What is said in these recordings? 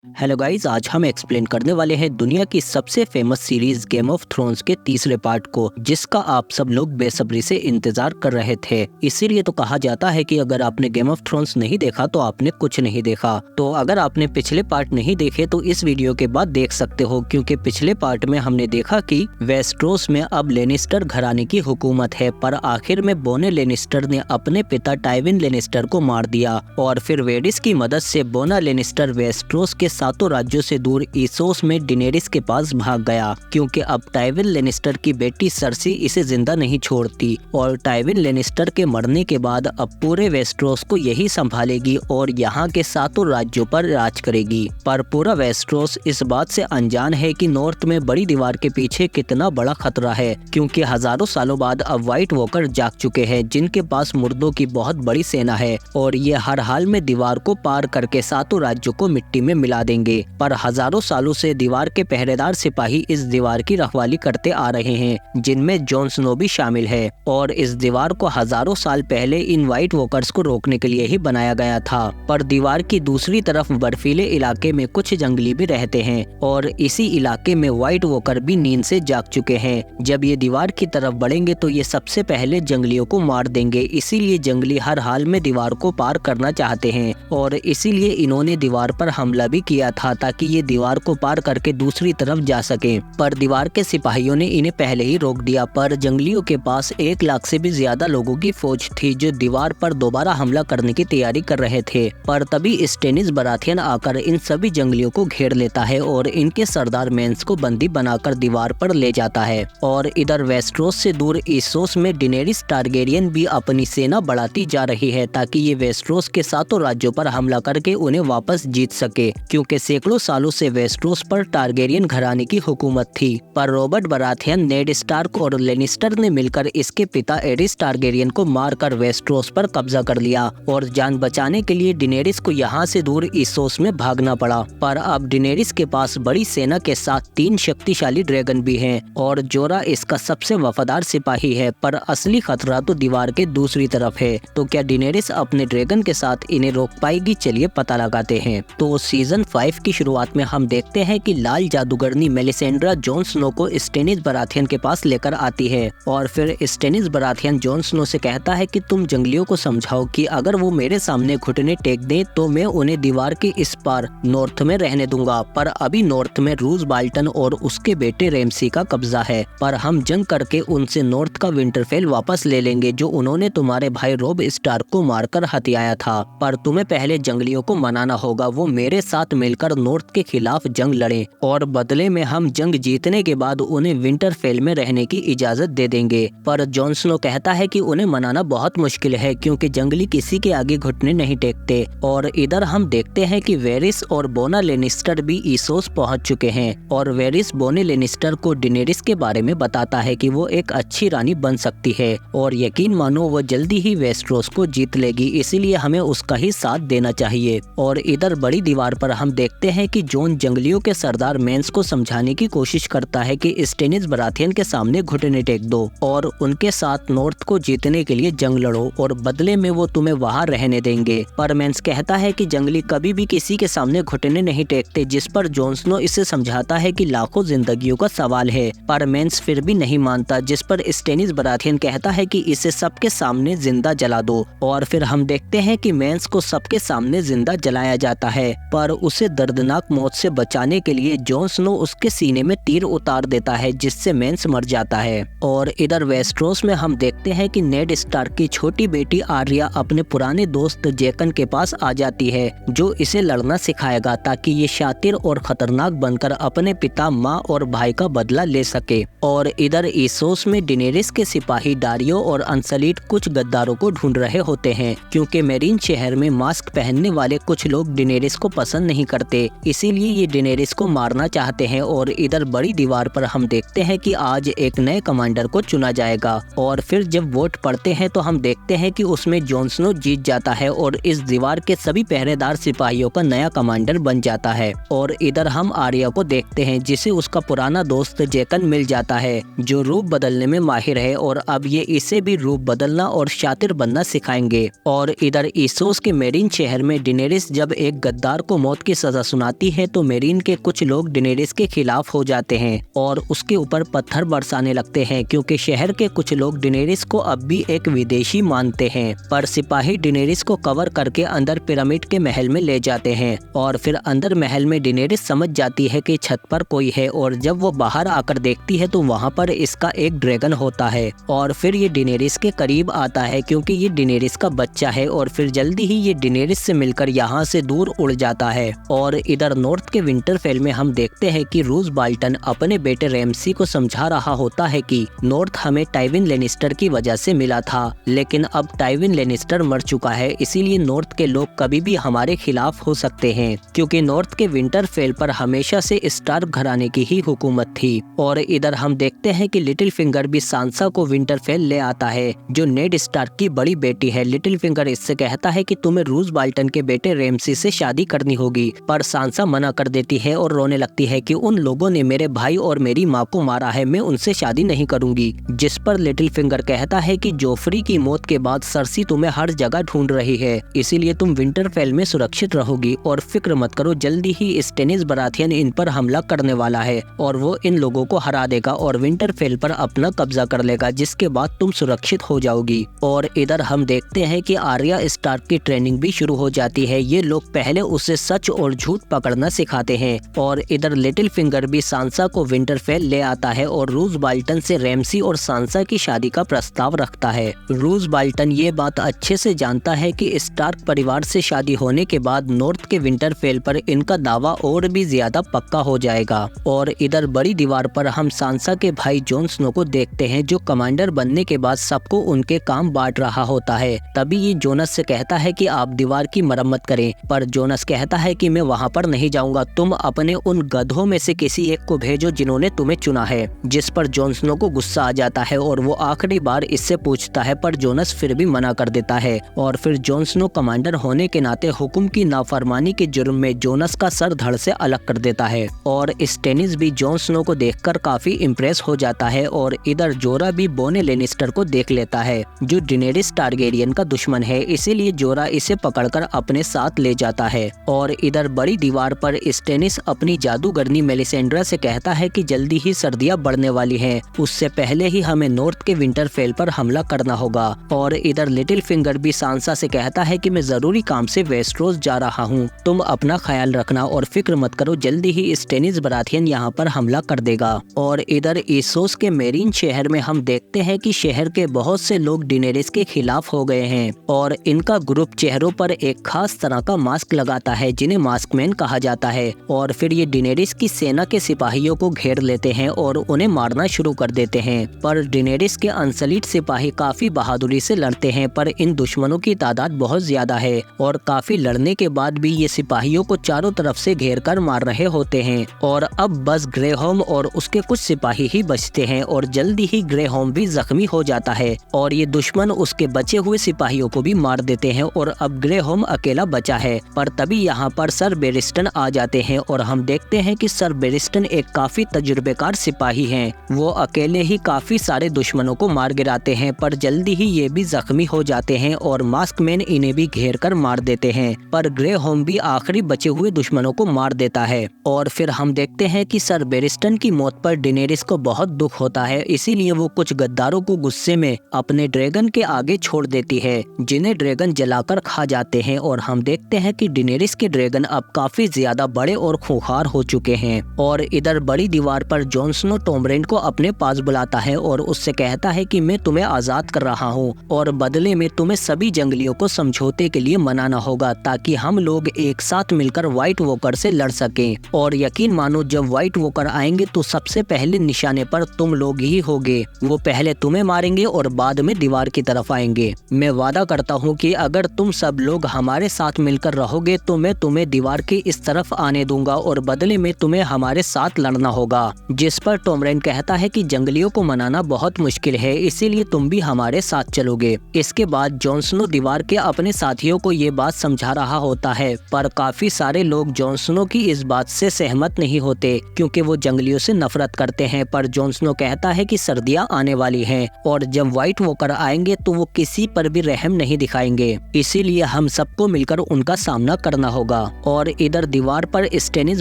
Hello guys, आज हम explain करने वाले हैं दुनिया की सबसे famous series game of thrones के तीसरे पार्ट को, जिसका आप सब लोग बेसब्री से इंतजार कर रहे थे। इसीलिए तो कहा जाता है कि अगर आपने गेम ऑफ थ्रोन्स नहीं देखा तो आपने कुछ नहीं देखा। तो अगर आपने पिछले पार्ट नहीं देखे तो इस वीडियो के बाद देख सकते हो, क्योंकि पिछले पार्ट में हमने देखा कि वेस्ट्रोस में अब लेनिस्टर घराने की हुकूमत है, पर आखिर में बोने लेनिस्टर ने अपने पिता टाइविन लेनिस्टर को मार दिया और फिर वेडिस की मदद से बोना लेनिस्टर वेस्ट्रोस के सातों राज्यों से दूर इसोस में डिनेरिस के पास भाग गया, क्योंकि अब टाइविन लेनिस्टर की बेटी सर्सी इसे जिंदा नहीं छोड़ती और टाइविन लेनिस्टर के मरने के बाद अब पूरे वेस्ट्रोस को यही संभालेगी और यहाँ के सातों राज्यों पर राज करेगी। पर पूरा वेस्ट्रोस इस बात से अनजान है कि नॉर्थ में बड़ी दीवार के पीछे कितना बड़ा खतरा है, क्योंकि हजारों सालों बाद अब व्हाइट वॉकर जाग चुके हैं, जिनके पास मुर्दों की बहुत बड़ी सेना है और ये हर हाल में दीवार को पार करके सातों राज्यों को मिट्टी में मिला देंगे। पर हजारों सालों से दीवार के पहरेदार सिपाही इस दीवार की रखवाली करते आ रहे हैं, जिनमें जॉन स्नो भी शामिल है और इस दीवार को हजारों साल पहले इन व्हाइट वॉकर्स को रोकने के लिए ही बनाया गया था। पर दीवार की दूसरी तरफ बर्फीले इलाके में कुछ जंगली भी रहते हैं और इसी इलाके में व्हाइट वॉकर भी नींद से जाग चुके हैं। जब ये दीवार की तरफ बढ़ेंगे तो ये सबसे पहले जंगलियों को मार देंगे, इसीलिए जंगली हर हाल में दीवार को पार करना चाहते हैं और इसीलिए इन्होंने दीवार पर हमला भी किया था, ताकि ये दीवार को पार करके दूसरी तरफ जा सके। पर दीवार के सिपाहियों ने इन्हें पहले ही रोक दिया। पर जंगलियों के पास 1 लाख से भी ज्यादा लोगों की फौज थी जो दीवार पर दोबारा हमला करने की तैयारी कर रहे थे। पर तभी स्टेनिस बराथियन आकर इन सभी जंगलियों को घेर लेता है और इनके सरदार मेंस को बंदी बनाकर दीवार पर ले जाता है। और इधर वेस्ट्रोस से दूर इस्सोस में डिनेरिस टारगेरियन भी अपनी सेना बढ़ाती जा रही है, ताकि ये वेस्ट्रोस के सातों राज्यों पर हमला करके उन्हें वापस जीत सके, क्योंकि सैकड़ों सालों से वेस्ट्रोस पर टारगेरियन घराने की हुकूमत थी। पर रॉबर्ट बराथियन, नेड स्टार्क और लेनिस्टर ने मिलकर इसके पिता एरिस टारगेरियन को मारकर वेस्ट्रोस पर कब्जा कर लिया और जान बचाने के लिए डिनेरिस को यहाँ से दूर इस्सोस में भागना पड़ा। पर अब डिनेरिस के पास बड़ी सेना के साथ 3 शक्तिशाली ड्रैगन भी हैं और जोरा इसका सबसे वफादार सिपाही है। पर असली खतरा तो दीवार के दूसरी तरफ है। तो क्या डिनेरिस अपने ड्रैगन के साथ इन्हें रोक पाएगी? चलिए पता लगाते हैं। तो सीजन 5 की शुरुआत में हम देखते हैं कि लाल जादूगरनी मेलिसेंड्रा जॉन स्नो को स्टेनिस बराथियन के पास लेकर आती है और फिर स्टेनिस बराथियन जॉन स्नो से कहता है कि तुम जंगलियों को समझाओ कि अगर वो मेरे सामने घुटने टेक दें तो मैं उन्हें दीवार के इस पार नॉर्थ में रहने दूंगा। पर अभी नॉर्थ में रूज बाल्टन और उसके बेटे रेमसी का कब्जा है, पर हम जंग करके उनसे नॉर्थ का विंटरफेल वापस ले लेंगे, जो उन्होंने तुम्हारे भाई रोब स्टार्क को मारकर हथियाया था। पर तुम्हें पहले जंगलियों को मनाना होगा वो मेरे साथ मिलकर नॉर्थ के खिलाफ जंग लड़ें और बदले में हम जंग जीतने के बाद उन्हें विंटरफेल में रहने की इजाजत दे देंगे। पर जॉन स्नो कहता है कि उन्हें मनाना बहुत मुश्किल है, क्योंकि जंगली किसी के आगे घुटने नहीं टेकते। और इधर हम देखते हैं कि वेरिस और बोना लेनिस्टर भी इस्सोस पहुंच चुके हैं और वेरिस बोने लेनिस्टर को डिनेरिस के बारे में बताता है कि वो एक अच्छी रानी बन सकती है और यकीन मानो वो जल्दी ही वेस्ट्रोस को जीत लेगी, इसीलिए हमें उसका ही साथ देना चाहिए। और इधर बड़ी दीवार पर हम देखते हैं कि जॉन जंगलियों के सरदार मेंस को समझाने की कोशिश करता है कि स्टेनिस बराथियन के सामने घुटने टेक दो और उनके साथ नॉर्थ को जीतने के लिए जंग लड़ो और बदले में वो तुम्हें वहाँ रहने देंगे। पर मेंस कहता है कि जंगली कभी भी किसी के सामने घुटने नहीं टेकते, जिस पर जॉन स्नो इसे समझाता है कि लाखों जिंदगियों का सवाल है। पर मेंस फिर भी नहीं मानता, जिस पर स्टेनिस बराथियन कहता है कि इसे सबके सामने जिंदा जला दो। और फिर हम देखते हैं कि मेंस को सबके सामने जिंदा जलाया जाता है, पर उसे दर्दनाक मौत से बचाने के लिए जॉन स्नो उसके सीने में तीर उतार देता है, जिससे मेंस मर जाता है। और इधर वेस्ट्रोस में हम देखते हैं कि नेड स्टार्क की छोटी बेटी आर्या अपने पुराने दोस्त जेकन के पास आ जाती है, जो इसे लड़ना सिखाएगा ताकि ये शातिर और खतरनाक बनकर अपने पिता, माँ और भाई का बदला ले सके। और इधर इस्सोस में डिनेरिस के सिपाही डारियो और अंसलीट कुछ गद्दारों को ढूंढ रहे होते हैं, क्योंकि मेरीन शहर में मास्क पहनने वाले कुछ लोग डिनेरिस को पसंद नहीं करते, इसीलिए ये डिनेरिस को मारना चाहते हैं। और इधर बड़ी दीवार पर हम देखते हैं कि आज एक नए कमांडर को चुना जाएगा और फिर जब वोट पड़ते हैं तो हम देखते हैं कि उसमें जॉन स्नो जीत जाता है और इस दीवार के सभी पहरेदार सिपाहियों का नया कमांडर बन जाता है। और इधर हम आर्या को देखते हैं, जिसे उसका पुराना दोस्त जेकन मिल जाता है, जो रूप बदलने में माहिर है और अब ये इसे भी रूप बदलना और शातिर बनना सिखाएंगे। और इधर इस्सोस के मेरीन शहर में डिनेरिस जब एक गद्दार को मौत की सजा सुनाती है तो मेरीन के कुछ लोग डेनेरिस के खिलाफ हो जाते हैं और उसके ऊपर पत्थर बरसाने लगते हैं, क्योंकि शहर के कुछ लोग डेनेरिस को अब भी एक विदेशी मानते हैं। पर सिपाही डेनेरिस को कवर करके अंदर पिरामिड के महल में ले जाते हैं और फिर अंदर महल में डेनेरिस समझ जाती है कि छत पर कोई है, और जब वो बाहर आकर देखती है तो वहाँ पर इसका एक ड्रैगन होता है और फिर ये डेनेरिस के करीब आता है क्योंकि ये डेनेरिस का बच्चा है, और फिर जल्दी ही ये डेनेरिस से मिलकर यहाँ से दूर उड़ जाता है। और इधर नॉर्थ के विंटरफेल में हम देखते हैं कि रूज बाल्टन अपने बेटे रैमसी को समझा रहा होता है कि नॉर्थ हमें टाइविन लेनिस्टर की वजह से मिला था, लेकिन अब टाइविन लेनिस्टर मर चुका है, इसीलिए नॉर्थ के लोग कभी भी हमारे खिलाफ हो सकते हैं, क्योंकि नॉर्थ के विंटरफेल पर हमेशा से स्टार्क घराने की ही हुकूमत थी। और इधर हम देखते हैं कि लिटिल फिंगर भी सांसा को विंटरफेल ले आता है, जो नेड स्टार्क की बड़ी बेटी है। लिटिल फिंगर इससे कहता है कि तुम्हें रूज बाल्टन के बेटे रैमसी से शादी करनी होगी, पर सांसा मना कर देती है और रोने लगती है कि उन लोगों ने मेरे भाई और मेरी माँ को मारा है, मैं उनसे शादी नहीं करूंगी। जिस पर लिटिल फिंगर कहता है कि जोफ्री की मौत के बाद सर्सी तुम्हें हर जगह ढूंढ रही है, इसीलिए तुम विंटरफेल में सुरक्षित रहोगी और फिक्र मत करो, जल्दी ही स्टेनिस बराथियन इन पर हमला करने वाला है और वो इन लोगों को हरा देगा और विंटरफेल पर अपना कब्जा कर लेगा, जिसके बाद तुम सुरक्षित हो जाओगी। और इधर हम देखते हैं कि आर्या स्टार्क की ट्रेनिंग भी शुरू हो जाती है। ये लोग पहले उसे सच और झूठ पकड़ना सिखाते हैं। और इधर लिटिल फिंगर भी सांसा को विंटरफेल ले आता है और रूज बाल्टन से रैमसी और सांसा की शादी का प्रस्ताव रखता है। रूज बाल्टन ये बात अच्छे से जानता है कि स्टार्क परिवार से शादी होने के बाद नॉर्थ के विंटरफेल पर इनका दावा और भी ज्यादा पक्का हो जाएगा। और इधर बड़ी दीवार पर हम सांसा के भाई जॉन स्नो को देखते हैं, जो कमांडर बनने के बाद सबको उनके काम बांट रहा होता है। तभी ये जोनस से कहता है कि आप दीवार की मरम्मत करें, पर जोनस कहता है कि मैं वहाँ पर नहीं जाऊंगा, तुम अपने उन गधों में से किसी एक को भेजो जिन्होंने तुम्हें चुना है। जिस पर जॉन स्नो को गुस्सा आ जाता है और वो आखिरी बार इससे पूछता है, पर जोनस फिर भी मना कर देता है। और फिर जॉन स्नो कमांडर होने के नाते हुक्म की नाफरमानी के जुर्म में जोनस का सर धड़ से अलग कर देता है। और स्टेनिस भी जॉन स्नो को देखकर काफी इम्प्रेस हो जाता है। और इधर जोरा भी बोने लेनिस्टर को देख लेता है, जो डेनेरिस टारगेरियन का दुश्मन है, इसीलिए जोरा इसे पकड़कर अपने साथ ले जाता है। और इधर बड़ी दीवार पर स्टेनिस अपनी जादूगरनी मेलिसेंड्रा से कहता है कि जल्दी ही सर्दियां बढ़ने वाली हैं, उससे पहले ही हमें नॉर्थ के विंटरफेल पर हमला करना होगा। और इधर लिटिल फिंगर भी सांसा से कहता है कि मैं जरूरी काम से वेस्टरोस जा रहा हूँ, तुम अपना ख्याल रखना और फिक्र मत करो, जल्दी ही स्टेनिस बराथियन यहाँ पर हमला कर देगा। और इधर एसोस के मेरीन शहर में हम देखते हैं कि शहर के बहुत से लोग डेनेरिस के खिलाफ हो गए हैं और इनका ग्रुप चेहरों पर एक खास तरह का मास्क लगाता है, जिन्हें मास्कमैन कहा जाता है। और फिर ये डेनेरिस की सेना के सिपाहियों को घेर लेते हैं और उन्हें मारना शुरू कर देते हैं। पर डेनेरिस के अनसलीट सिपाही काफी बहादुरी से लड़ते हैं, पर इन दुश्मनों की तादाद बहुत ज्यादा है और काफी लड़ने के बाद भी ये सिपाहियों को चारों तरफ से घेर कर मार रहे होते हैं। और अब बस ग्रेहोम और उसके कुछ सिपाही ही बचते हैं और जल्दी ही ग्रेहोम भी जख्मी हो जाता है और ये दुश्मन उसके बचे हुए सिपाहियों को भी मार देते हैं और अब ग्रेहोम अकेला बचा है। पर तभी यहाँ पर सर बेरिस्टन आ जाते हैं और हम देखते हैं कि सर बेरिस्टन एक काफी तजुर्बेकार सिपाही हैं। वो अकेले ही काफी सारे दुश्मनों को मार गिराते हैं, पर जल्दी ही ये भी जख्मी हो जाते हैं और मास्कमैन इन्हें भी घेर कर मार देते हैं। पर ग्रेहोम भी आखिरी बचे हुए दुश्मनों को मार देता है। और फिर हम देखते हैं कि सर बेरिस्टन की मौत पर डेनेरिस को बहुत दुख होता है, इसीलिए वो कुछ गद्दारों को गुस्से में अपने ड्रैगन के आगे छोड़ देती है, जिन्हें ड्रैगन जलाकर खा जाते हैं। और हम देखते हैं कि डेनेरिस के ड्रैगन अब काफी ज्यादा बड़े और खूंखार हो चुके हैं। और इधर बड़ी दीवार पर जॉन स्नो टॉमरेंट को अपने पास बुलाता है और उससे कहता है कि मैं तुम्हें आजाद कर रहा हूँ और बदले में तुम्हें सभी जंगलियों को समझौते के लिए मनाना होगा, ताकि हम लोग एक साथ मिलकर व्हाइट वॉकर से लड़ सकें। और यकीन मानो, जब व्हाइट वॉकर आएंगे तो सबसे पहले निशाने पर तुम लोग ही होगे। वो पहले तुम्हें मारेंगे और बाद में दीवार की तरफ आएंगे। मैं वादा करता हूँ कि अगर तुम सब लोग हमारे साथ मिलकर रहोगे तो मैं तुम्हें दीवार की इस तरफ आने दूंगा और बदले में तुम्हें हमारे साथ लड़ना होगा। जिस पर टॉमरेंट कहता है कि जंगलियों को मनाना बहुत मुश्किल है, इसीलिए तुम भी हमारे साथ चलोगे। इसके बाद जॉन स्नो दीवार के अपने साथियों को ये बात समझा रहा होता है, पर काफी सारे लोग जॉन स्नो की इस बात से सहमत नहीं होते, क्योंकि वो जंगलियों से नफरत करते हैं। पर जॉन स्नो कहता है कि सर्दियां आने वाली हैं और जब व्हाइट वॉकर आएंगे तो वो किसी पर भी रहम नहीं दिखाएंगे, इसीलिए हम सबको मिलकर उनका सामना करना होगा। और इधर दीवार पर स्टेनिस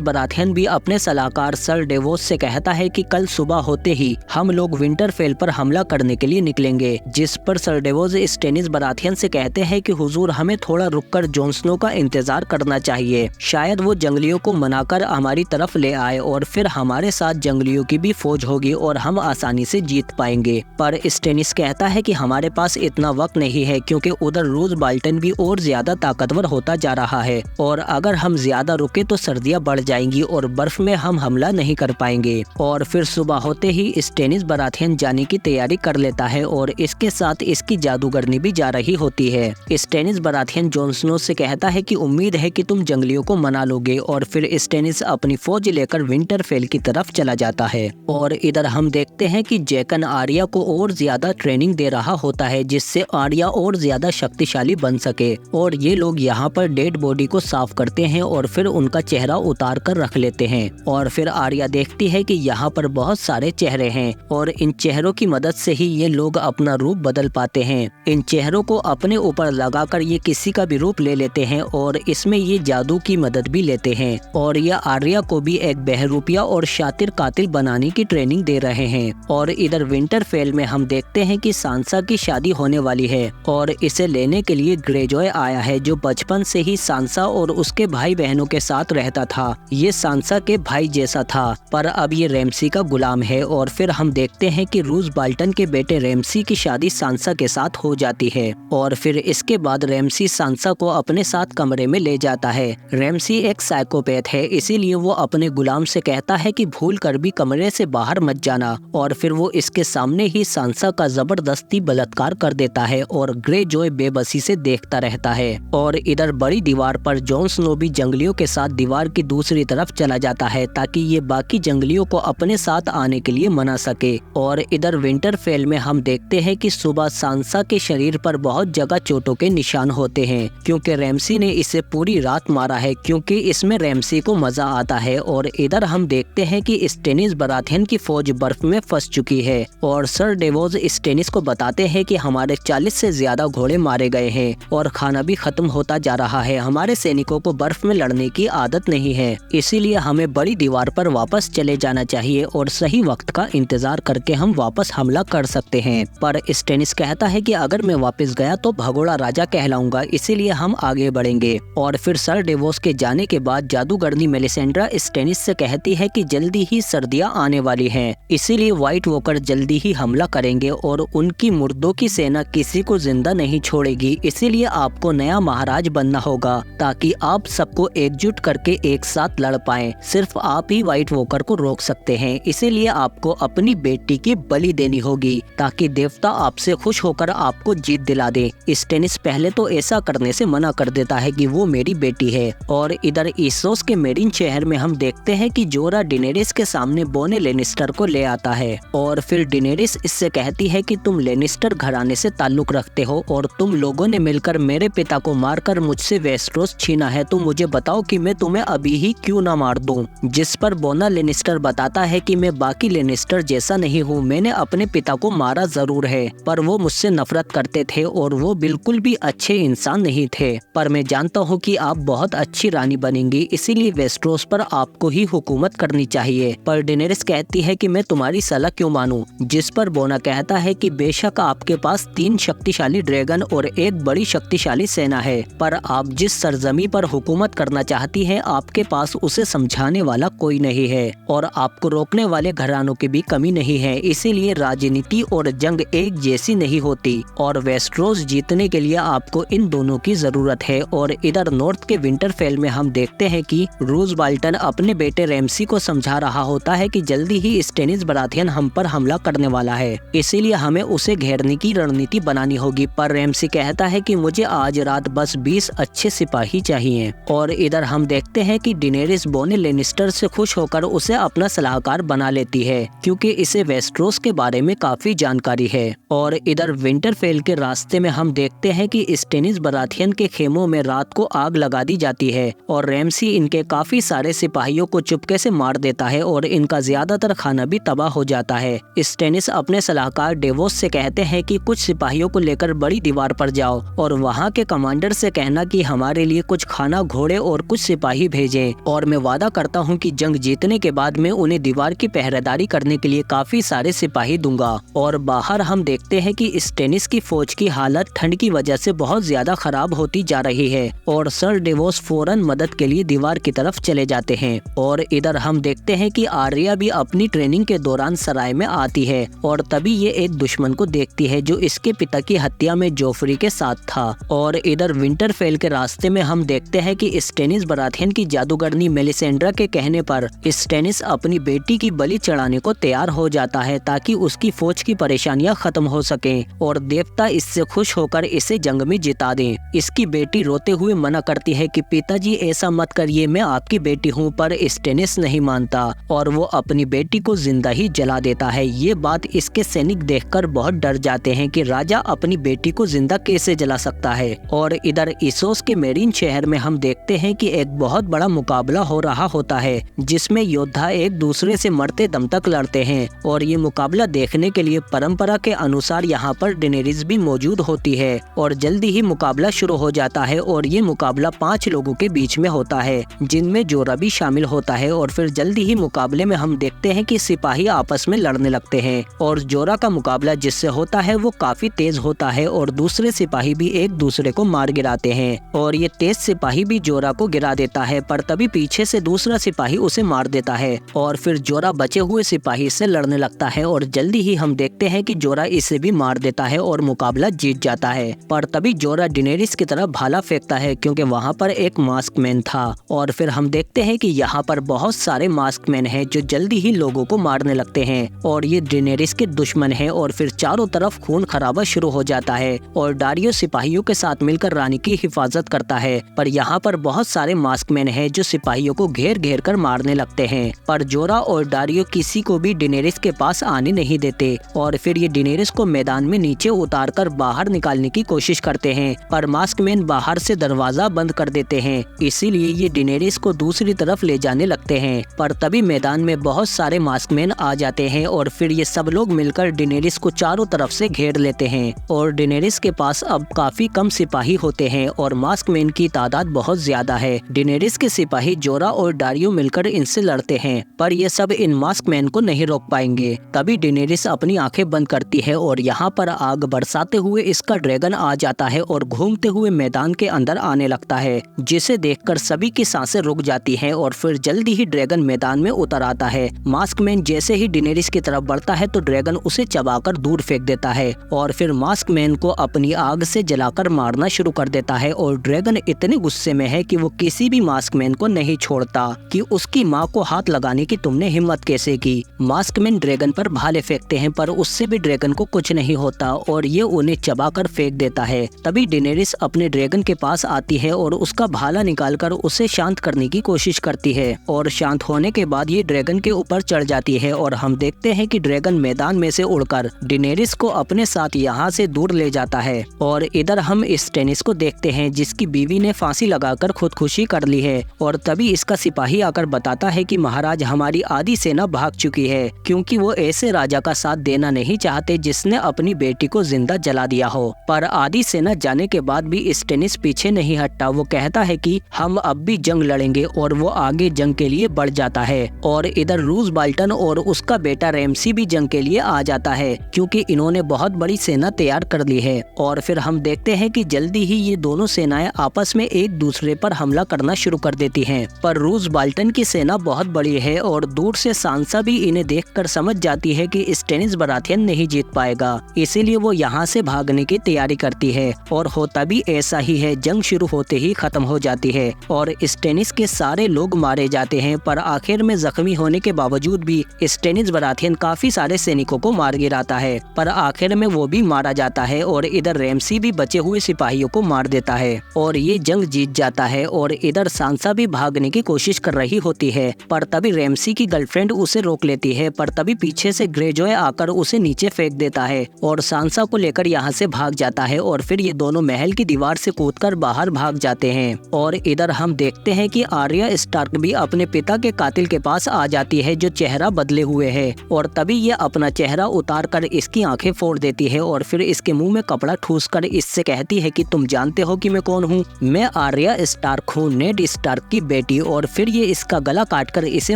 बराथियन भी अपने सलाहकार सर डेवोस से कहता है कि कल सुबह होते ही हम लोग विंटरफेल पर हमला करने के लिए निकलेंगे, जिस पर सर डेवोस स्टेनिस बराथियन से कहते हैं कि हुजूर हमें थोड़ा रुककर जॉन स्नो का इंतजार करना चाहिए, शायद वो जंगलियों को मनाकर हमारी तरफ ले आए और फिर हमारे साथ जंगलियों की भी फौज होगी और हम आसानी से जीत पाएंगे। पर स्टेनिस कहता है कि हमारे पास इतना वक्त नहीं है, क्योंकि उधर रूज बाल्टन भी और ज्यादा ताकतवर होता जा रहा है और अगर हम ज्यादा रुके तो सर्दियां बढ़ जाएंगी और बर्फ में हम हमला नहीं कर पाएंगे। और फिर सुबह होते ही स्टेनिस बराथियन जाने की तैयारी कर लेता है और इसके साथ इसकी जादूगरनी भी जा रही होती है। स्टेनिस बराथियन जॉन स्नो से कहता है कि उम्मीद है कि तुम जंगलियों को मना लोगे और फिर स्टेनिस अपनी फौज लेकर विंटरफेल की तरफ चला जाता है। और इधर हम देखते हैं कि जैकन आर्या को और ज्यादा ट्रेनिंग दे रहा होता है, जिससे आर्या और ज्यादा शक्तिशाली बन सके। और ये लोग यहाँ पर डेड बॉडी को साफ करते हैं और फिर उनका चेहरा उतार कर रख लेते हैं। और फिर आर्या देखती है कि यहाँ पर बहुत सारे चेहरे हैं और इन चेहरों की मदद से ही ये लोग अपना रूप बदल पाते हैं। इन चेहरों को अपने ऊपर लगाकर ये किसी का भी रूप ले लेते हैं और इसमें ये जादू की मदद भी लेते हैं। और ये आर्या को भी एक बहरूपिया और शातिर कातिल बनाने की ट्रेनिंग दे रहे हैं। और इधर विंटरफेल में हम देखते हैं कि सांसा की शादी होने वाली है और इसे लेने के लिए ग्रेजॉय आया है, जो बचपन से ही सांसा और उसके भाई बहनों के साथ रहता था। ये सांसा के भाई जैसा था, पर अब ये रैमसी का गुलाम है। और फिर हम देखते हैं कि रूज बाल्टन के बेटे रैमसी की शादी सांसा के साथ हो जाती है और फिर इसके बाद रैमसी सांसा को अपने साथ कमरे में ले जाता है। रैमसी एक साइकोपैथ है, इसीलिए वो अपने गुलाम से कहता है कि भूल कर भी कमरे से बाहर मत जाना। और फिर वो इसके सामने ही सांसा का जबरदस्ती बलात्कार कर देता है और ग्रेजॉय बेबसी से देखता रहता है। और इधर बड़ी दीवार पर जॉन स्नो भी जंगलियों के साथ दीवार की दूसरी तरफ चला जाता है ताकि ये बाकी जंगलियों को अपने साथ आने के लिए मना सके। और इधर विंटरफेल में हम देखते हैं कि सुबह सांसा के शरीर पर बहुत जगह चोटों के निशान होते हैं, क्योंकि रैमसी ने इसे पूरी रात मारा है, क्योंकि इसमें रैमसी को मजा आता है। और इधर हम देखते हैं कि स्टेनिस बराथियन की फौज बर्फ में फंस चुकी है और सर डेवोस स्टेनिस को बताते हैं कि हमारे 40 से ज्यादा घोड़े मारे गए हैं और खाना भी खत्म होता जा रहा है। हमारे सैनिकों को बर्फ में लड़ने की आदत नहीं है, इसीलिए हमें बड़ी दीवार पर वापस चले जाना चाहिए और सही वक्त का इंतजार करके हम वापस हमला कर सकते हैं। पर स्टेनिस कहता है कि अगर मैं वापस गया तो भगोड़ा राजा कहलाऊंगा, इसीलिए हम आगे बढ़ेंगे। और फिर सर डेवोस के जाने के बाद जादूगरनी मेलिसेंड्रा स्टेनिस से कहती है कि जल्दी ही सर्दियां आने वाली हैं, इसीलिए व्हाइट वॉकर जल्दी ही हमला करेंगे और उनकी मुर्दों की सेना किसी को जिंदा नहीं छोड़ेगी। इसीलिए आपको नया महाराज बनना होगा ताकि आप सबको एकजुट करके एक साथ लड़ पाएं। सिर्फ आप ही व्हाइट वॉकर को रोक सकते हैं, इसीलिए आपको अपनी बेटी की बलि देनी होगी ताकि देवता आपसे खुश होकर आपको जीत दिला दे। स्टेनिस पहले तो ऐसा करने से मना कर देता है कि वो मेरी बेटी है। और इधर इस्सोस के मेरिन शहर में हम देखते हैं कि जोरा डिनेरिस के सामने बोने लेनिस्टर को ले आता है और फिर डिनेरिस इससे कहती है कि तुम लेनिस्टर घराने से ताल्लुक रखते हो और तुम लोगों ने मिलकर मेरे पिता को मारकर मुझसे वेस्टरोस छीना है, तो मुझे बताओ कि मैं तुम्हें अभी ही क्यों ना मार दूं। जिस पर बोना लेनिस्टर बताता है कि मैं बाकी लेनिस्टर जैसा नहीं हूँ, मैंने अपने पिता को मारा जरूर है, पर वो मुझसे नफरत करते थे और वो बिल्कुल भी अच्छे इंसान नहीं थे। पर मैं जानता हूँ कि आप बहुत अच्छी रानी बनेंगी, इसीलिए वेस्टरोस पर आपको ही हुकूमत करनी चाहिए। पर डेनेरिस कहती है कि मैं तुम्हारी सलाह क्यों मानूं, जिस पर बोना कहता है कि बेशक आपके पास 3 शक्तिशाली ड्रैगन और एक बड़ी शक्तिशाली सेना है, पर आप जिस सरजमी पर हुकूमत करना चाहती हैं आपके पास उसे समझाने वाला कोई नहीं है और आपको रोकने वाले घरानों की भी कमी नहीं है, इसीलिए राजनीति और जंग एक जैसी नहीं होती और वेस्टरोस जीतने के लिए आपको इन दोनों की जरूरत है। और इधर नॉर्थ के विंटरफेल में हम देखते हैं कि रूज बाल्टन अपने बेटे रैमसी को समझा रहा होता है कि जल्दी ही स्टेनिस बराथियन हम पर हमला करने वाला है, इसीलिए हमें उसे घेरने की रणनीति बनानी होगी। पर रैमसी कहता है कि मुझे आज रात बस 20 अच्छे सिपाही चाहिए। और इधर हम देखते हैं कि डिनेरिस बोने लेनिस्टर से खुश होकर उसे अपना सलाहकार बना लेती है, क्योंकि इसे वेस्टरोस के बारे में काफी जानकारी है। और इधर विंटरफेल के रास्ते में हम देखते हैं कि स्टेनिस बराथियन के खेमों में रात को आग लगा दी जाती है और रैमसी इनके काफी सारे सिपाहियों को चुपके से मार देता है और इनका ज्यादातर खाना भी तबाह हो जाता है। स्टेनिस अपने सलाहकार डेवोस से कहते हैं कि कुछ सिपाहियों को लेकर बड़ी दीवार पर जाओ और वहाँ के कमांडर से कहना कि हमारे लिए कुछ खाना घोड़े और कुछ सिपाही भेजें और मैं वादा करता हूँ कि जंग जीतने के बाद मैं उन्हें दीवार की पहरेदारी करने के लिए काफी सारे सिपाही दूंगा। और बाहर हम देखते हैं कि स्टेनिस की फौज की हालत ठंड की वजह से बहुत ज्यादा खराब होती जा रही है और सर डेवोस फौरन मदद के लिए दीवार की तरफ चले जाते हैं। और इधर हम देखते हैं कि आर्या भी अपनी ट्रेनिंग के दौरान सराय में आती है और तभी ये एक दुश्मन को देखती है जो इसके पिता की हत्या में जोफ्री के साथ था। और इधर विंटरफेल के रास्ते में हम देखते हैं कि स्टेनिस बराथियन की जादूगरनी मेलिसेंड्रा के कहने पर स्टेनिस अपनी बेटी की बलि चढ़ाने को तैयार हो जाता है ताकि उसकी फौज की परेशानियां खत्म हो सके और देवता इससे खुश होकर इसे जंग में जिता दें। इसकी बेटी रोते हुए मना करती है कि पिताजी ऐसा मत करिए, मैं आपकी बेटी हूँ, पर स्टेनिस नहीं मानता और वो अपनी बेटी को जिंदा ही जला देता है। ये बात इसके सैनिक देखकर बहुत डर जाते हैं कि राजा अपनी बेटी को जिंदा कैसे जला सकता है। और इधर इसोस के मेरीन शहर में हम देखते हैं कि एक बहुत बड़ा मुकाबला हो रहा होता है जिसमें योद्धा एक दूसरे से मरते दम तक लड़ते हैं और ये मुकाबला देखने के लिए परंपरा के अनुसार यहाँ पर डेनेरिस भी मौजूद होती है। और जल्दी ही मुकाबला शुरू हो जाता है और ये मुकाबला 5 लोगों के बीच में होता है जिनमें जोरा भी शामिल होता है। और फिर जल्दी ही मुकाबले में हम देखते हैं कि सिपाही आपस में लड़ने लगते हैं और जोरा का मुकाबला जिससे होता है वो काफी तेज होता है और दूसरे सिपाही भी एक दूसरे को मार गिराते हैं और ये तेज सिपाही भी जोरा को गिरा देता है, पर तभी पीछे से दूसरा सिपाही उसे मार देता है और फिर जोरा बचे हुए सिपाही से लड़ने लगता है और जल्दी ही हम देखते हैं कि जोरा इसे भी मार देता है और मुकाबला जीत जाता है। पर तभी जोरा डेनेरिस की तरफ भाला फेंकता है क्योंकि वहाँ पर एक मास्कमैन था और फिर हम देखते हैं कि यहाँ पर बहुत सारे मास्कमैन हैं जो जल्दी ही लोगों को मारने लगते हैं और ये डेनेरिस के दुश्मन हैं। और फिर चारों तरफ खून खराबा शुरू हो जाता है और डारियो सिपाहियों के साथ मिलकर रानी की हिफाजत करता है, पर यहाँ पर बहुत सारे मास्कमैन हैं जो सिपाहियों को घेर घेर कर मारने लगते हैं। पर जोरा और डारियो किसी को भी डेनेरिस के पास आने नहीं देते और फिर ये डेनेरिस को मैदान में नीचे उतार कर बाहर निकालने की कोशिश करते हैं, पर मास्कमैन बाहर से दरवाजा बंद कर देते हैं, इसीलिए ये डेनेरिस को दूसरी तरफ ले जाने लगते हैं। पर तभी मैदान में बहुत सारे मास्कमैन आ जाते हैं और फिर ये सब लोग मिलकर डेनेरिस को चारों तरफ से घेर लेते हैं और डेनेरिस के पास अब काफी कम सिपाही होते हैं और मास्कमैन की तादाद बहुत ज्यादा है। डेनेरिस के सिपाही जोरा और डारियो मिलकर इनसे लड़ते हैं, पर ये सब इन मास्कमैन को नहीं रोक पाएंगे। तभी डेनेरिस अपनी आंखें बंद करती है और यहाँ पर आग बरसाते हुए इसका ड्रैगन आ जाता है और घूमते हुए मैदान के अंदर आने लगता है, जिसे देखकर सभी की सांसें रुक जाती हैं और फिर जल्दी ही ड्रैगन मैदान में उतर आता है। मास्कमैन जैसे ही डेनेरिस की तरफ बढ़ता है तो ड्रैगन उसे चबाकर दूर फेंक देता है और फिर मास्कमैन को अपनी आग से जलाकर मारना शुरू कर देता है। और ड्रैगन इतने गुस्से में है कि वो किसी भी मास्कमैन को नहीं छोड़ता कि उसकी माँ को हाथ लगाने की तुमने हिम्मत कैसे की। मास्कमैन ड्रैगन पर भाले फेंकते हैं पर उससे भी ड्रैगन को कुछ नहीं होता और ये उन्हें चबाकर फेंक देता है। तभी डेनेरिस अपने ड्रैगन के पास आती है और उसका भाला निकालकर उसे शांत करने की कोशिश करती है और शांत होने के बाद ये ड्रैगन के ऊपर चढ़ जाती है और हम देखते हैं कि ड्रैगन मैदान में से उड़कर डेनेरिस को अपने साथ यहाँ से दूर ले जाता है। और इधर हम स्टेनिस को देखते हैं जिसकी बीवी ने फांसी लगाकर खुदकुशी कर ली है और तभी इसका सिपाही आकर बताता है कि महाराज हमारी आधी सेना भाग चुकी है क्योंकि वो ऐसे राजा का साथ देना नहीं चाहते जिसने अपनी बेटी को जिंदा जला दिया हो। पर आधी सेना जाने के बाद भी स्टेनिस पीछे नहीं हटता, वो कहता है कि हम अब भी जंग लड़ेंगे और वो आगे जंग के लिए बढ़ जाता है। और इधर रूज बाल्टन और उसका बेटा रेमसी भी जंग के लिए आ जाता है क्योंकि इन्होंने बहुत बड़ी सेना तैयार कर ली है। और फिर हम देखते हैं कि जल्दी ही ये दोनों सेनाएं आपस में एक दूसरे पर हमला करना शुरू कर देती हैं। पर रूज बाल्टन की सेना बहुत बड़ी है और दूर से सांसा भी इन्हें देखकर समझ जाती है कि स्टेनिस बराथियन नहीं जीत पाएगा, इसीलिए वो यहाँ से भागने की तैयारी करती है। और होता भी ऐसा ही है, जंग शुरू होते ही खत्म हो जाती है और स्टेनिस के सारे लोग मारे जाते हैं। पर आखिर में जख्मी होने के बावजूद भी स्टेनिस बराथियन काफी सारे सैनिकों को मार गिराता है, पर आखिर में वो भी मारा जाता है। और इधर रेमसी भी बचे हुए सिपाहियों को मार देता है और ये जंग जीत जाता है। और इधर सांसा भी भागने की कोशिश कर रही होती है, पर तभी रेमसी की गर्लफ्रेंड उसे रोक लेती है। पर तभी पीछे से ग्रेजॉय आकर उसे नीचे फेंक देता है और सांसा को लेकर यहाँ से भाग जाता है और फिर ये दोनों महल की दीवार से कूदकर बाहर भाग जाते हैं। और इधर हम देखते हैं कि आर्या स्टार्क भी अपने पिता के कातिल के पास आ जाती है जो चेहरा बदले हुए है और तभी ये अपना चेहरा उतार कर इसकी आंखें फोड़ देती है और फिर इसके मुंह में कपड़ा ठूस कर इससे कहती है कि तुम जानते हो कि मैं कौन हूँ, मैं आर्या आर्या स्टार्क खून नेड स्टार्क की बेटी और फिर ये इसका गला काटकर इसे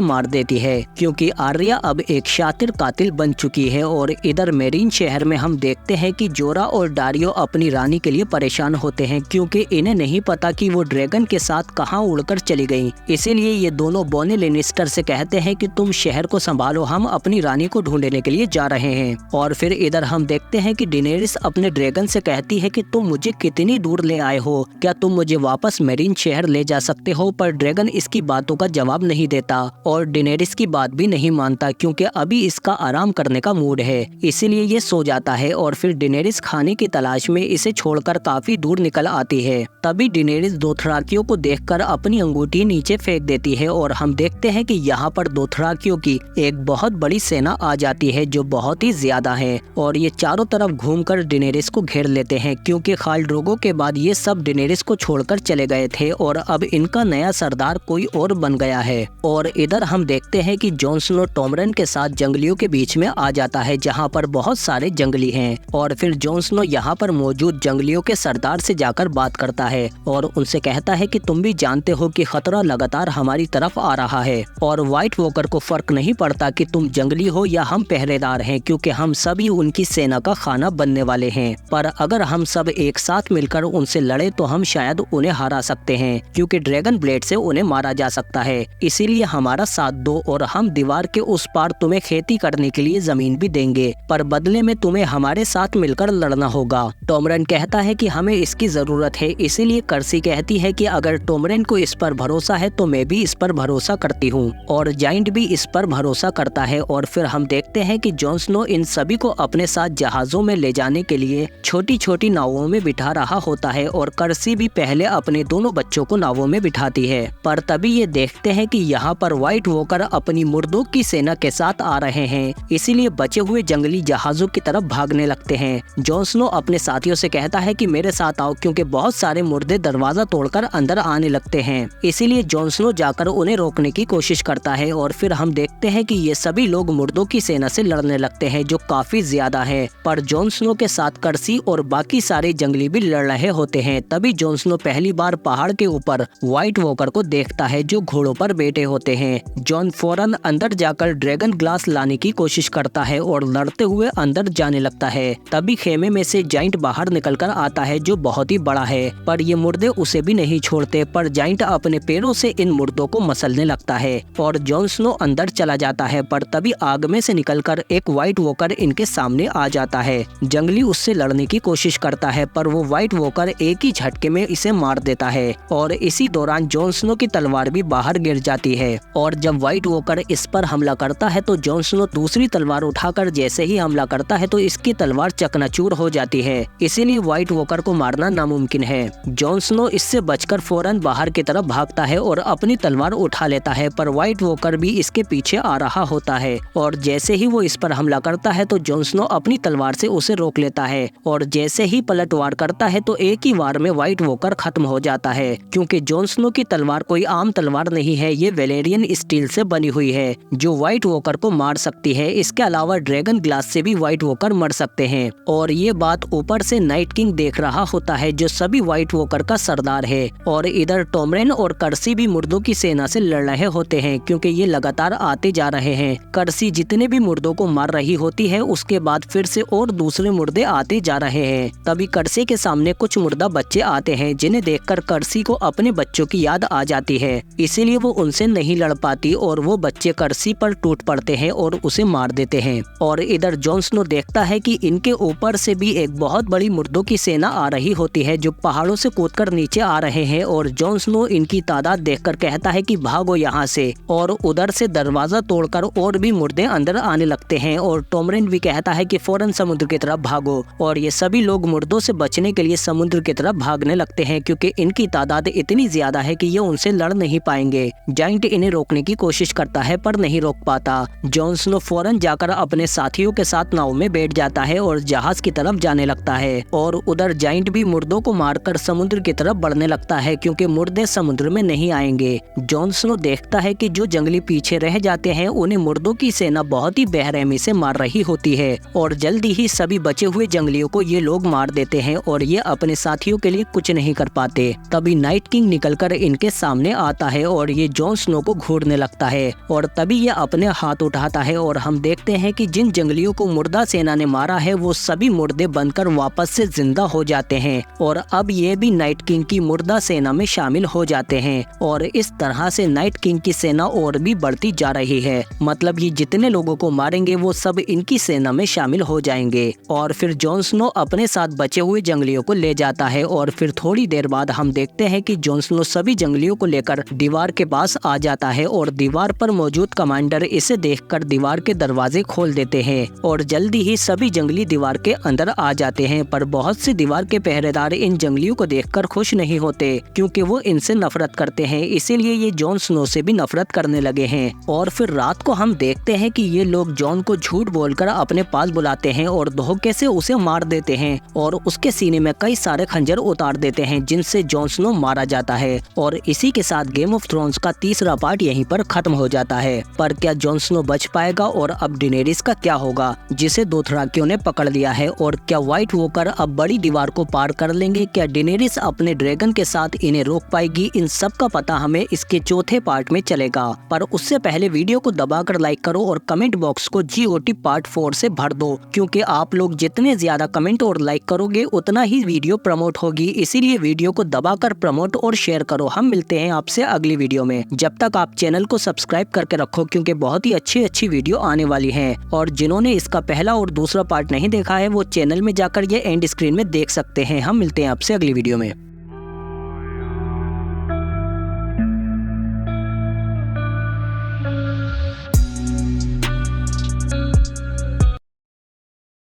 मार देती है क्योंकि आर्या अब एक शातिर कातिल बन चुकी है। और इधर मेरीन शहर में हम देखते हैं कि जोरा और डारियो अपनी रानी के लिए परेशान होते हैं क्योंकि इन्हें नहीं पता कि वो ड्रैगन के साथ कहां उड़कर चली गई। इसीलिए ये दोनों बॉनी लेनिस्टर से कहते हैं कि तुम शहर को संभालो, हम अपनी रानी को ढूंढने के लिए जा रहे हैं। और फिर इधर हम देखते हैं कि डेनेरिस अपने ड्रैगन से कहती है कि तुम मुझे कितनी दूर ले आए हो, क्या तुम मुझे वापस मेरीन शहर ले जा सकते हो। पर ड्रैगन इसकी बातों का जवाब नहीं देता और डेनेरिस की बात भी नहीं मानता क्योंकि अभी इसका आराम करने का मूड है, इसीलिए ये सो जाता है। और फिर डेनेरिस खाने की तलाश में इसे छोड़कर काफी दूर निकल आती है। तभी डेनेरिस दोथराकियों को देखकर अपनी अंगूठी नीचे फेंक देती है और हम देखते हैं कि यहाँ पर दोथराकियों की एक बहुत बड़ी सेना आ जाती है जो बहुत ही ज्यादा है और ये चारों तरफ घूमकर डेनेरिस को घेर लेते हैं क्योंकि खाल ड्रोगो के बाद ये सब डेनेरिस को छोड़कर चले गए थे और अब इनका नया सरदार कोई और बन गया है। और इधर हम देखते हैं कि जॉन स्नो टॉमरन के साथ जंगलियों के बीच में आ जाता है जहाँ पर बहुत सारे जंगली हैं। और फिर जॉन स्नो यहाँ पर मौजूद जंगलियों के सरदार से जाकर बात करता है और उनसे कहता है कि तुम भी जानते हो कि खतरा लगातार हमारी तरफ आ रहा है और व्हाइट वॉकर को फर्क नहीं पड़ता कि तुम जंगली हो या हम पहरेदार हैं क्योंकि हम सभी उनकी सेना का खाना बनने वाले हैं। पर अगर हम सब एक साथ मिलकर उनसे लड़े तो हम शायद उन्हें हरा सकते हैं क्योंकि ड्रैगन ब्लेड से उन्हें मारा जा सकता है। इसीलिए हमारा साथ दो और हम दीवार के उस पार तुम्हें खेती करने के लिए जमीन भी देंगे, पर बदले में तुम्हें हमारे साथ मिलकर लड़ना होगा। टॉमरन कहता है कि हमें इसकी जरूरत है। इसीलिए कर्सी कहती है कि अगर टॉमरन को इस पर भरोसा है तो मैं भी इस पर भरोसा करती हूँ और जाइंट भी इस पर भरोसा करता है। और फिर हम देखते हैं कि जॉन स्नो इन सभी को अपने साथ जहाजों में ले जाने के लिए छोटी छोटी नावों में बिठा रहा होता है और कर्सी भी पहले अपने दोनों बच्चों को नावों में बिठाती है। पर तभी ये देखते हैं कि यहाँ पर व्हाइट वॉकर अपनी मुर्दों की सेना के साथ आ रहे हैं, इसीलिए बचे हुए जंगली जहाजों की तरफ भागने लगते हैं। जॉन स्नो अपने साथियों से कहता है कि मेरे साथ आओ क्योंकि बहुत सारे मुर्दे दरवाजा तोड़कर अंदर आने लगते हैं। इसीलिए जॉन स्नो जाकर उन्हें रोकने की कोशिश करता है और फिर हम देखते हैं कि ये सभी लोग मुर्दों की सेना से लड़ने लगते हैं जो काफी ज्यादा है। पर जॉन स्नो के साथ कर्सी और बाकी सारे जंगली भी लड़ रहे होते हैं। तभी जॉन स्नो पहली बार पहाड़ के ऊपर व्हाइट वॉकर को देखता है जो घोड़ों पर बैठे होते हैं। जॉन फौरन अंदर जाकर ड्रैगन ग्लास लाने की कोशिश करता है और लड़ते हुए अंदर जाने लगता है। तभी खेमे में से जाइंट बाहर निकलकर आता है जो बहुत ही बड़ा है, पर ये मुर्दे उसे भी नहीं छोड़ते। पर जाइंट अपने पैरों से इन मुर्दों को मसलने लगता है और जॉन स्नो अंदर चला जाता है। पर तभी आग में से निकलकर एक व्हाइट वॉकर इनके सामने आ जाता है। जंगली उससे लड़ने की कोशिश करता है पर वो व्हाइट वॉकर एक ही झटके में इसे मार देता है और इसी दौरान जॉन स्नो की तलवार भी बाहर गिर जाती है। और जब व्हाइट वॉकर इस पर हमला करता है तो जॉन स्नो दूसरी तलवार उठाकर जैसे ही हमला करता है तो इसकी तलवार चकनाचूर हो जाती है। इसीलिए व्हाइट वॉकर को मारना नामुमकिन है। जॉन स्नो इससे बचकर फौरन बाहर की तरफ भागता है और अपनी तलवार उठा लेता है, पर व्हाइट वॉकर भी इसके पीछे आ रहा होता है और जैसे ही वो इस पर हमला करता है तो जॉन स्नो अपनी तलवार से उसे रोक लेता है और जैसे ही पलटवार करता है तो एक ही वार में व्हाइट वॉकर खत्म हो जाता है क्योंकि जॉन स्नो की तलवार कोई आम तलवार नहीं है, ये वेलेरियन स्टील से बनी हुई है जो व्हाइट वॉकर को मार सकती है। इसके अलावा ड्रैगन ग्लास से भी व्हाइट वॉकर मर सकते हैं। और ये बात ऊपर से नाइट किंग देख रहा होता है जो सभी व्हाइट वॉकर का सरदार है। और इधर टॉमरेन और कर्सी भी मुर्दों की सेना से लड़ रहे होते हैं क्योंकि ये लगातार आते जा रहे हैं। कर्सी जितने भी मुर्दों को मार रही होती है उसके बाद फिर से और दूसरे मुर्दे आते जा रहे हैं। तभी कर्सी के सामने कुछ मुर्दा बच्चे आते हैं जिन्हें देखकर कर्सी को अपने बच्चों की याद आ जाती है, इसीलिए वो उनसे नहीं लड़ पाती और वो बच्चे कर्सी पर टूट पड़ते हैं और उसे मार देते हैं। और इधर जॉन स्नो देखता है कि इनके ऊपर से भी एक बहुत बड़ी मुर्दों की सेना आ रही होती है जो पहाड़ों से कूदकर नीचे आ रहे हैं और जॉन स्नो इनकी तादाद देखकर कहता है कि भागो यहाँ से। और उधर से दरवाजा तोड़कर और भी मुर्दे अंदर आने लगते हैं और टॉमरेन भी कहता है कि फौरन समुद्र की तरफ भागो। और ये सभी लोग मुर्दों से बचने के लिए समुद्र की तरफ भागने लगते हैं क्योंकि इनकी तादाद इतनी ज्यादा है कि ये उनसे लड़ नहीं पाएंगे। जाइंट इन्हें रोकने की कोशिश करता है पर नहीं रोक पाता। जॉन स्नो फौरन जाकर अपने साथियों के साथ नाव में बैठ जाता है और जहाज की तरफ जाने लगता है। और उधर जाइंट भी मुर्दों को मारकर समुद्र की तरफ बढ़ने लगता है क्योंकि मुर्दे समुद्र में नहीं आएंगे। जॉन स्नो देखता है कि जो जंगली पीछे रह जाते हैं उन्हें मुर्दों की सेना बहुत ही बेरहमी से मार रही होती है और जल्दी ही सभी बचे हुए जंगलियों को ये लोग मार देते हैं और ये अपने साथियों के लिए कुछ नहीं कर पाते। तभी नाइट किंग निकलकर इनके सामने आता है और ये जॉन स्नो को घूरने लगता है और तभी ये अपने हाथ उठाता है और हम देखते हैं कि जिन जंगलियों को मुर्दा सेना ने मारा है वो सभी मुर्दे बनकर वापस से जिंदा हो जाते हैं और अब ये भी नाइट किंग की मुर्दा सेना में शामिल हो जाते हैं और इस तरह से नाइट किंग की सेना और भी बढ़ती जा रही है। मतलब ये जितने लोगों को मारेंगे वो सब इनकी सेना में शामिल हो जाएंगे और फिर जॉन स्नो अपने साथ बचे हुए जंगलियों को ले जाता है और फिर थोड़ी देर बाद हम देखते हैं कि जॉन स्नो सभी जंगलियों को लेकर दीवार के पास आ जाता है और दीवार पर मौजूद कमांडर इसे देखकर दीवार के दरवाजे खोल देते हैं और जल्दी ही सभी जंगली दीवार के अंदर आ जाते हैं। पर बहुत से दीवार के पहरेदार इन जंगलियों को देखकर खुश नहीं होते क्योंकि वो इनसे नफरत करते हैं, इसीलिए ये जॉन स्नो से भी नफरत करने लगे हैं। और फिर रात को हम देखते हैं कि ये लोग जॉन को झूठ बोलकर अपने पास बुलाते हैं और धोखे से उसे मार देते हैं और उसके सीने में कई सारे खंजर उतार देते हैं जिनसे जॉन स्नो मारा जाता है। और इसी के साथ गेम ऑफ थ्रोन्स का तीसरा पार्ट यहीं पर खत्म हो जाता है। पर क्या जॉन स्नो बच पाएगा और अब डेनेरिस का क्या होगा जिसे दोथराकियों ने पकड़ लिया है, और क्या व्हाइट वॉकर अब बड़ी दीवार को पार कर लेंगे? क्या डेनेरिस अपने ड्रैगन के साथ इन्हें रोक पाएगी? इन सब का पता हमें इसके चौथे पार्ट में चलेगा। पर उससे पहले वीडियो को दबाकर लाइक करो और कमेंट बॉक्स को GOT पार्ट 4 से भर दो, क्योंकि आप लोग जितने ज्यादा कमेंट और लाइक करोगे उतना ही वीडियो प्रमोट होगी। इसीलिए वीडियो को दबाकर प्रमोट और शेयर करो। हम मिलते हैं आपसे अगली वीडियो में। जब तक आप चैनल को सब्सक्राइब करके रखो क्योंकि बहुत ही अच्छी वीडियो आने वाली है। और जिन्होंने इसका पहला और दूसरा पार्ट नहीं देखा है वो चैनल में जाकर ये एंड स्क्रीन में देख सकते हैं। हम मिलते हैं आपसे अगली वीडियो में।